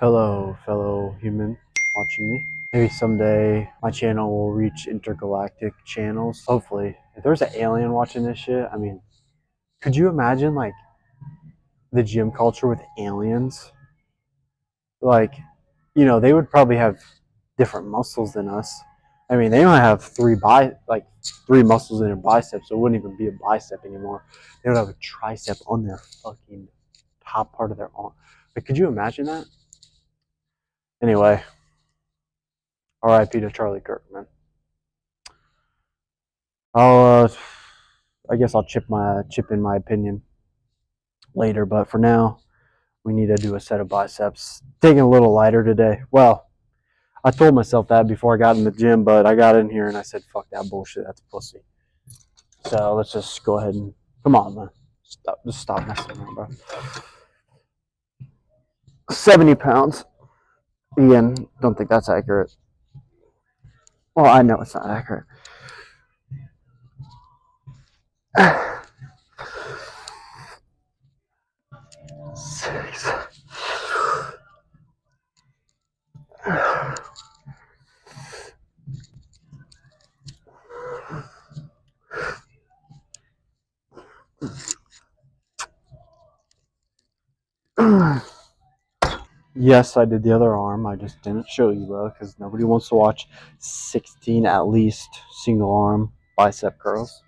Hello, fellow human watching me. Maybe someday my channel will reach intergalactic channels. Hopefully. If there's an alien watching this shit, I mean, could you imagine like the gym culture with aliens? Like, they would probably have different muscles than us. I mean, they might have three muscles in their biceps, so it wouldn't even be a bicep anymore. They would have a tricep on their fucking top part of their arm. Like, could you imagine that? Anyway, R.I.P. to Charlie Kirk, man. I guess I'll chip in my opinion later, but for now, we need to do a set of biceps. Taking a little lighter today. Well, I told myself that before I got in the gym, but I got in here and I said, "Fuck that bullshit. That's pussy." So let's just go ahead and come on, man. Stop messing around, bro. 70 pounds. Again, don't think that's accurate. Well, I know it's not accurate. Six. Yes, I did the other arm. I just didn't show you, bro, because nobody wants to watch 16 at least single arm bicep curls.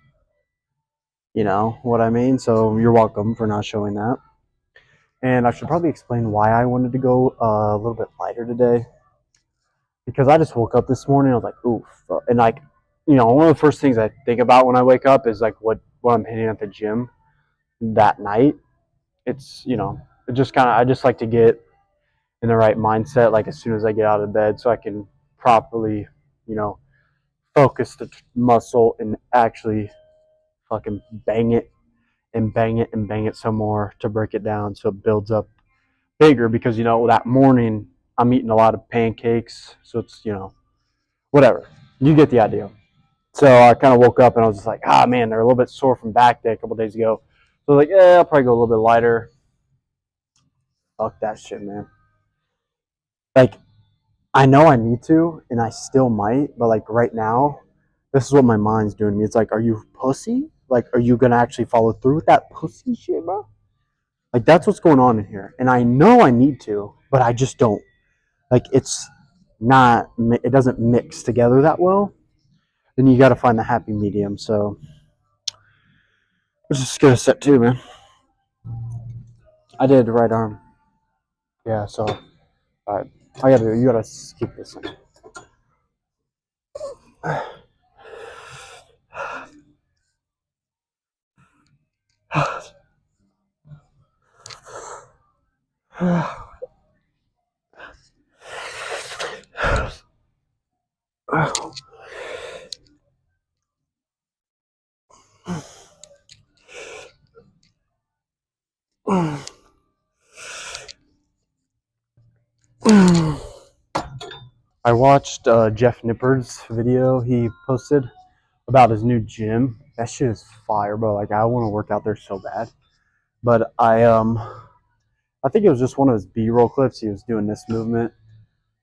You know what I mean? So you're welcome for not showing that. And I should probably explain why I wanted to go a little bit lighter today. Because I just woke up this morning, I was like, oof. And like, one of the first things I think about when I wake up is like what I'm hitting at the gym that night. It's, it just I just like to get in the right mindset, like as soon as I get out of bed, so I can properly, you know, focus the muscle and actually fucking bang it and bang it and bang it some more to break it down so it builds up bigger. Because that morning I'm eating a lot of pancakes, so it's whatever. You get the idea. So I kind of woke up and I was just like, man, they're a little bit sore from back day a couple days ago. So I was like, yeah, I'll probably go a little bit lighter. Fuck that shit, man. Like, I know I need to, and I still might, but like right now, this is what my mind's doing to me. It's like, are you pussy? Like, are you gonna actually follow through with that pussy shit, bro? Like, that's what's going on in here, and I know I need to, but I just don't. Like, it's not. It doesn't mix together that well. Then you got to find the happy medium. So, let's just get a set two, man. I did right arm. Yeah. So, all right. You gotta keep this in. I watched Jeff Nippard's video he posted about his new gym. That shit is fire, bro. Like, I want to work out there so bad. But I think it was just one of his B-roll clips. He was doing this movement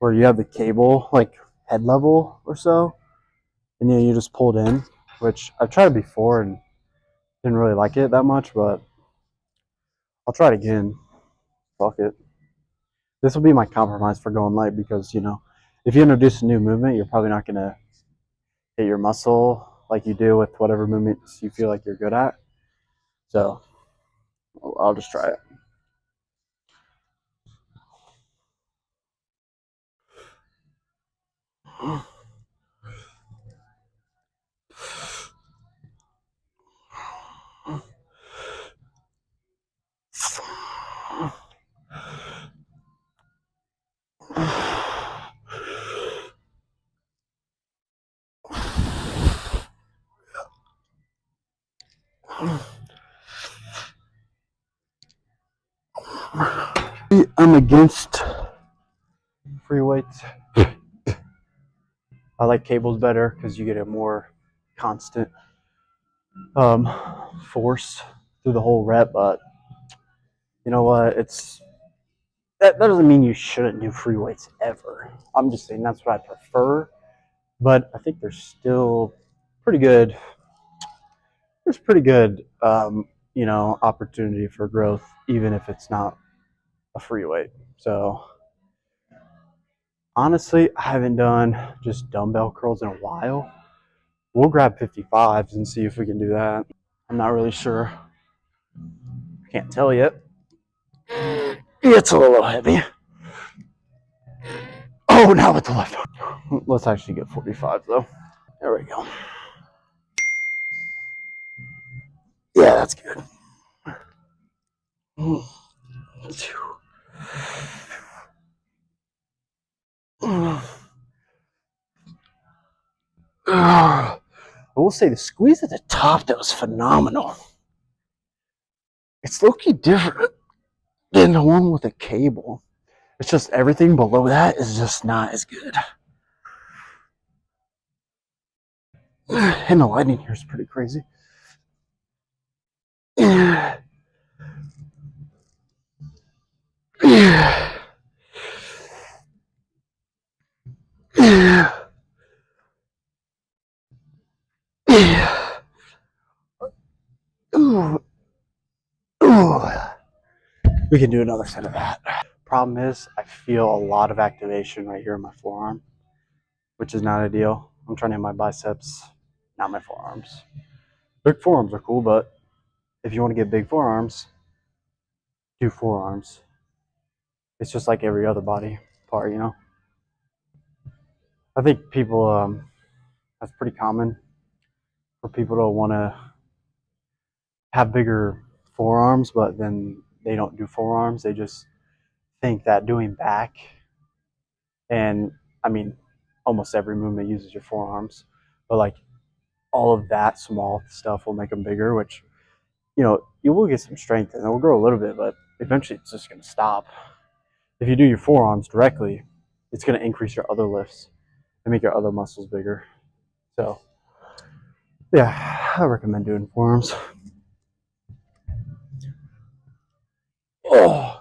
where you have the cable like head level or so, and you just pulled in. Which I've tried it before and didn't really like it that much, but I'll try it again. Fuck it. This will be my compromise for going light because if you introduce a new movement, you're probably not gonna hit your muscle like you do with whatever movements you feel like you're good at. So I'll just try it. I'm against free weights. I like cables better because you get a more constant force through the whole rep. But you know what? It's that doesn't mean you shouldn't do free weights ever. I'm just saying that's what I prefer. But I think there's still pretty good. There's pretty good, opportunity for growth, even if it's not a free weight. So honestly, I haven't done just dumbbell curls in a while. We'll grab 55s and see if we can do that. I'm not really sure. Can't tell yet. It's a little heavy. Oh, now with the left arm. Let's actually get 45 though. There we go. Yeah, that's good. I will say the squeeze at the top, that was phenomenal. It's low-key different than the one with the cable. It's just everything below that is just not as good. And the lighting here is pretty crazy. Ooh. Ooh. We can do another set of that. Problem is, I feel a lot of activation right here in my forearm, which is not ideal. I'm trying to hit my biceps, not my forearms. Big forearms are cool, but if you want to get big forearms, do forearms. It's just like every other body part, I think people, that's pretty common for people to want to have bigger forearms, but then they don't do forearms. They just think that doing back, and I mean, almost every movement uses your forearms, but like all of that small stuff will make them bigger, which, you will get some strength and it will grow a little bit, but eventually it's just going to stop. If you do your forearms directly, it's going to increase your other lifts and make your other muscles bigger. So, yeah, I recommend doing forearms. Oh.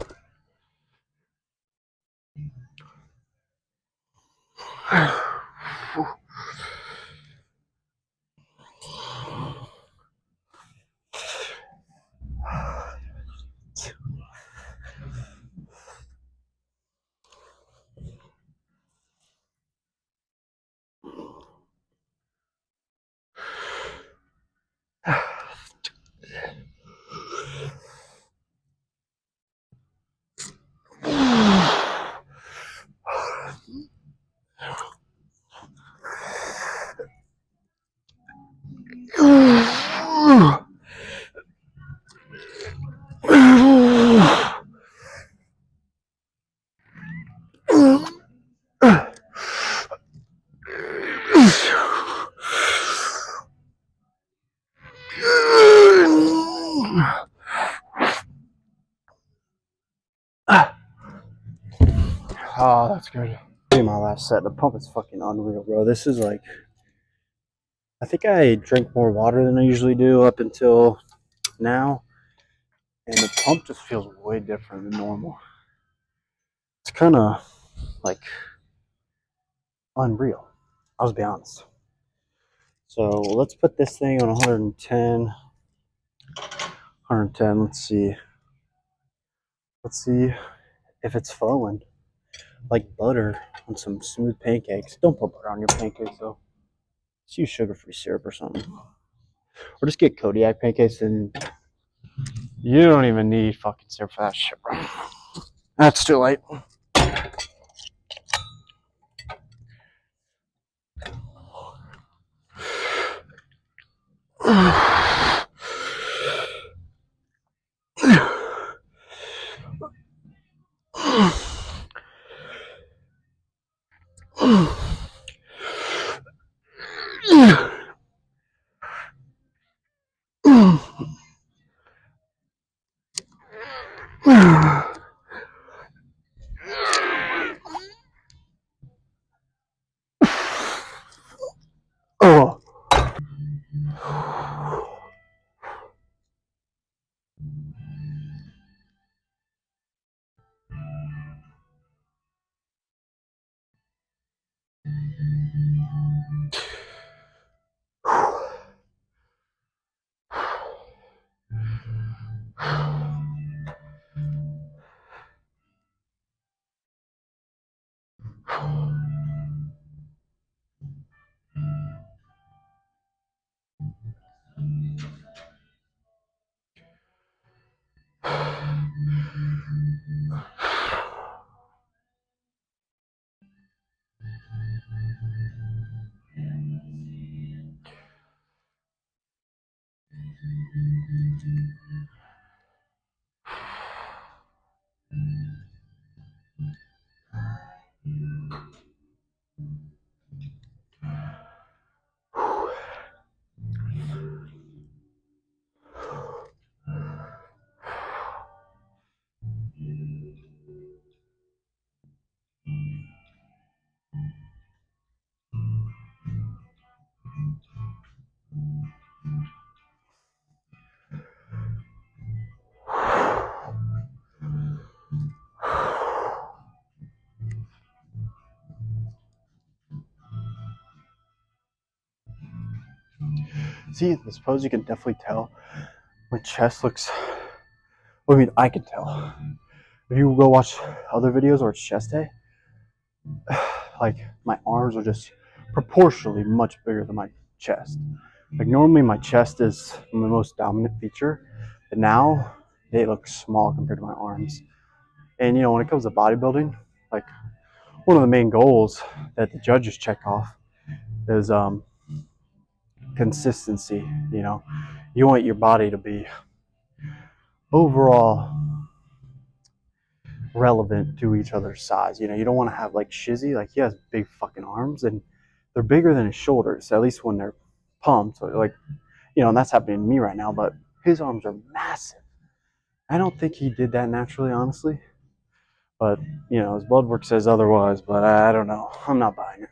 Oh, that's good. My last set. The pump is fucking unreal, bro. This is like, I think I drink more water than I usually do up until now, and the pump just feels way different than normal. It's kind of like unreal. I'll be honest. So let's put this thing on 110. 110. Let's see. Let's see if it's flowing like butter on some smooth pancakes. Don't put butter on your pancakes though. Just use sugar-free syrup or something. Or just get Kodiak pancakes, and you don't even need fucking syrup for that shit, bro. That's too late. Oh. See, this pose, you can definitely tell my chest looks. I mean, I can tell. If you go watch other videos or it's chest day, like my arms are just proportionally much bigger than my chest. Like normally my chest is my most dominant feature, but now they look small compared to my arms. And you know, when it comes to bodybuilding, like one of the main goals that the judges check off is consistency. You know, you want your body to be overall relevant to each other's size. You know, you don't want to have like Shizzy, like he has big fucking arms and they're bigger than his shoulders, at least when they're pumped. So like, you know, and that's happening to me right now, but his arms are massive. I don't think he did that naturally, honestly. But, you know, his blood work says otherwise, but I don't know. I'm not buying it.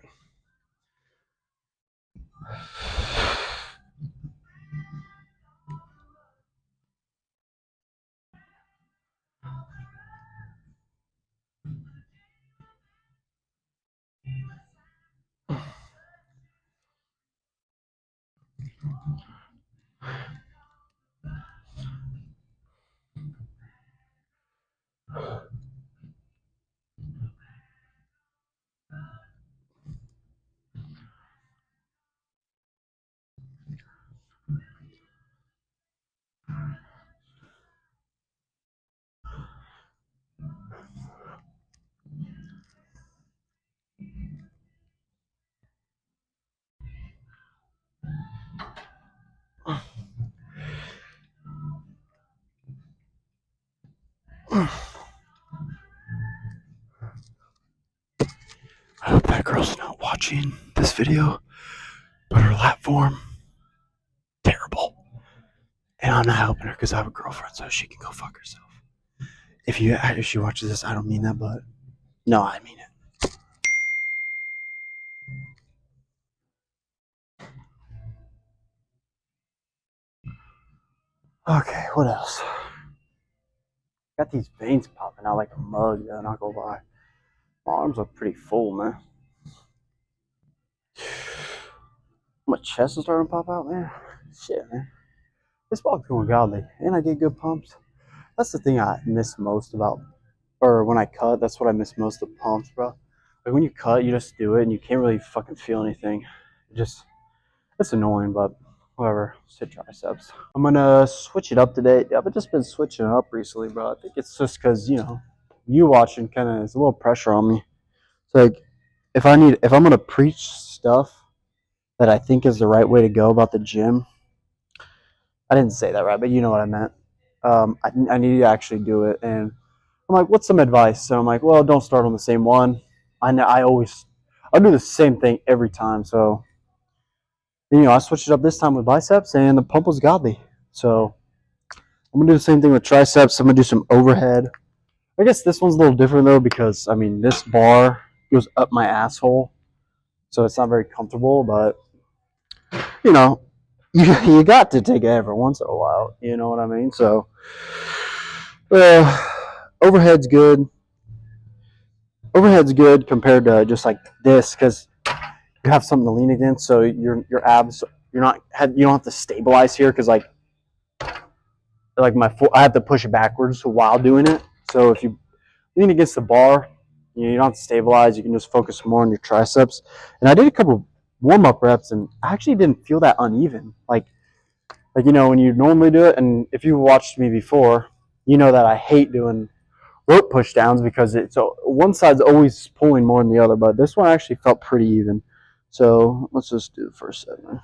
I hope that girl's not watching this video, but her lat form, terrible. And I'm not helping her because I have a girlfriend, so she can go fuck herself. If she watches this, I don't mean that, but no, I mean it. Okay, what else? Got these veins popping out like a mug, though, not gonna lie. My arms are pretty full, man. My chest is starting to pop out, man. Shit, man. This box going godly, and I get good pumps. That's the thing I miss most about, or when I cut, that's what I miss most of pumps, bro. Like when you cut, you just do it, and you can't really fucking feel anything. It's annoying, but whatever. Sit triceps. I'm gonna switch it up today. Yeah, I've just been switching it up recently, bro. I think it's just because, you know, you watching kind of is a little pressure on me. It's like if I'm gonna preach stuff that I think is the right way to go about the gym. I didn't say that right, but you know what I meant. I need to actually do it, and I'm like, what's some advice? So I'm like, well, don't start on the same one. I'll do the same thing every time. So you know, I switched it up this time with biceps, and the pump was godly. So I'm gonna do the same thing with triceps. I'm gonna do some overhead. I guess this one's a little different though because I mean this bar goes up my asshole, so it's not very comfortable. But you know, you got to take it every once in a while. You know what I mean? So, overhead's good. Overhead's good compared to just like this because you have something to lean against. So your abs, you don't have to stabilize here because like I have to push it backwards while doing it. So if you lean against the bar, you don't have to stabilize. You can just focus more on your triceps. And I did a couple warm up reps, and I actually didn't feel that uneven. Like you know when you normally do it, and if you've watched me before, you know that I hate doing rope push downs because one side's always pulling more than the other. But this one actually felt pretty even. So let's just do the first segment.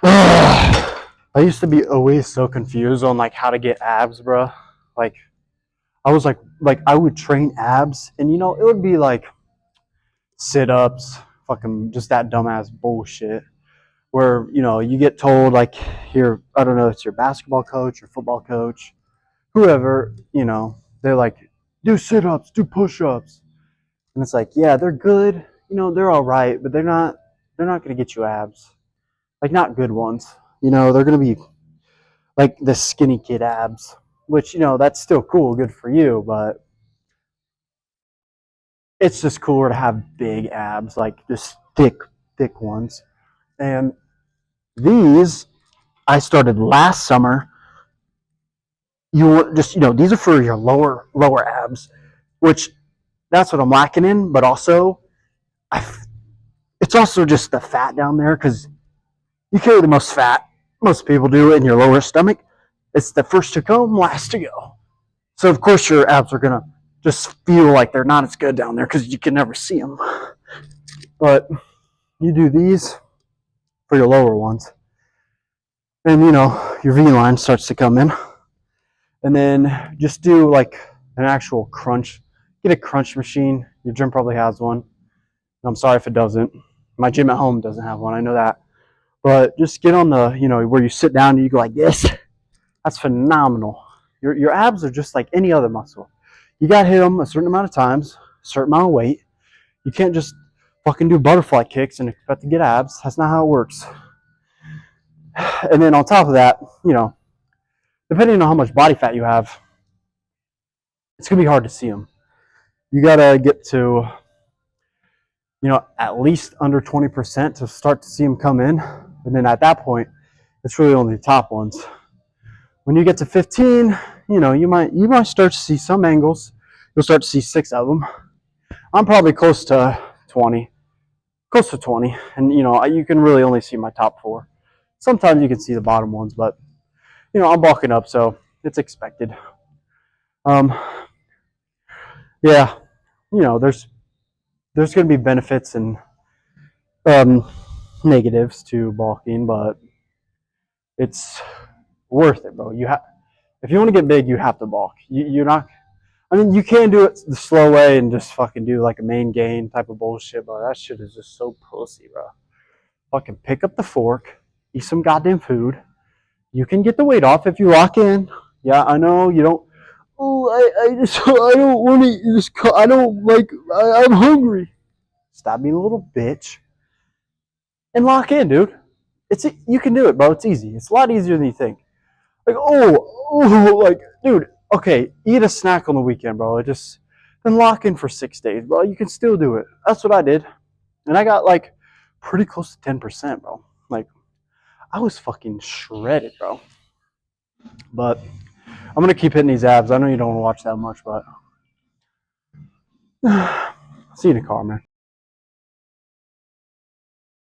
I used to be always so confused on like how to get abs, bro. Like I was like I would train abs, and you know it would be like sit ups, fucking just that dumbass bullshit. Where you know you get told like here, I don't know, it's your basketball coach, your football coach, whoever, you know, they're like do sit ups, do push ups, and it's like yeah, they're good, you know, they're all right, but they're not gonna get you abs, like not good ones. You know, they're gonna be like the skinny kid abs, which you know that's still cool, good for you, but it's just cooler to have big abs, like just thick ones. And these I started last summer. You just, you know, these are for your lower abs, which that's what I'm lacking in. But also, I, it's also just the fat down there because you carry the most fat. Most people do in your lower stomach. It's the first to come, last to go. So of course your abs are gonna just feel like they're not as good down there because you can never see them. But you do these for your lower ones, and you know your V line starts to come in, and then just do like an actual crunch. Get a crunch machine. Your gym probably has one. I'm sorry if it doesn't. My gym at home doesn't have one. I know that. But just get on the, you know, where you sit down and you go like this. That's phenomenal. Your abs are just like any other muscle. You got to hit them a certain amount of times, a certain amount of weight. You can't just fucking do butterfly kicks and expect to get abs. That's not how it works. And then on top of that, you know, depending on how much body fat you have, it's going to be hard to see them. You got to get to, you know, at least under 20% to start to see them come in. And then at that point, it's really only the top ones. When you get to 15, you know, you might start to see some angles. You'll start to see 6 of them. I'm probably close to 20. And you know, you can really only see my top 4. Sometimes you can see the bottom ones, but you know, I'm bulking up, so it's expected. Um, yeah, you know, there's going to be benefits and um, negatives to bulking, but it's worth it, bro. If you want to get big, you have to bulk. You're not. I mean, you can do it the slow way and just fucking do like a main gain type of bullshit, but that shit is just so pussy, bro. Fucking pick up the fork, eat some goddamn food. You can get the weight off if you lock in. Yeah, I know you don't. Oh, I don't want to eat this. I don't like. I'm hungry. Stop being a little bitch and lock in, dude. You can do it, bro. It's easy. It's a lot easier than you think. Like, like, dude, okay, eat a snack on the weekend, bro. Then lock in for 6 days, bro. You can still do it. That's what I did. And I got like pretty close to 10%, bro. Like, I was fucking shredded, bro. But I'm going to keep hitting these abs. I know you don't want to watch that much, but see you in the car, man.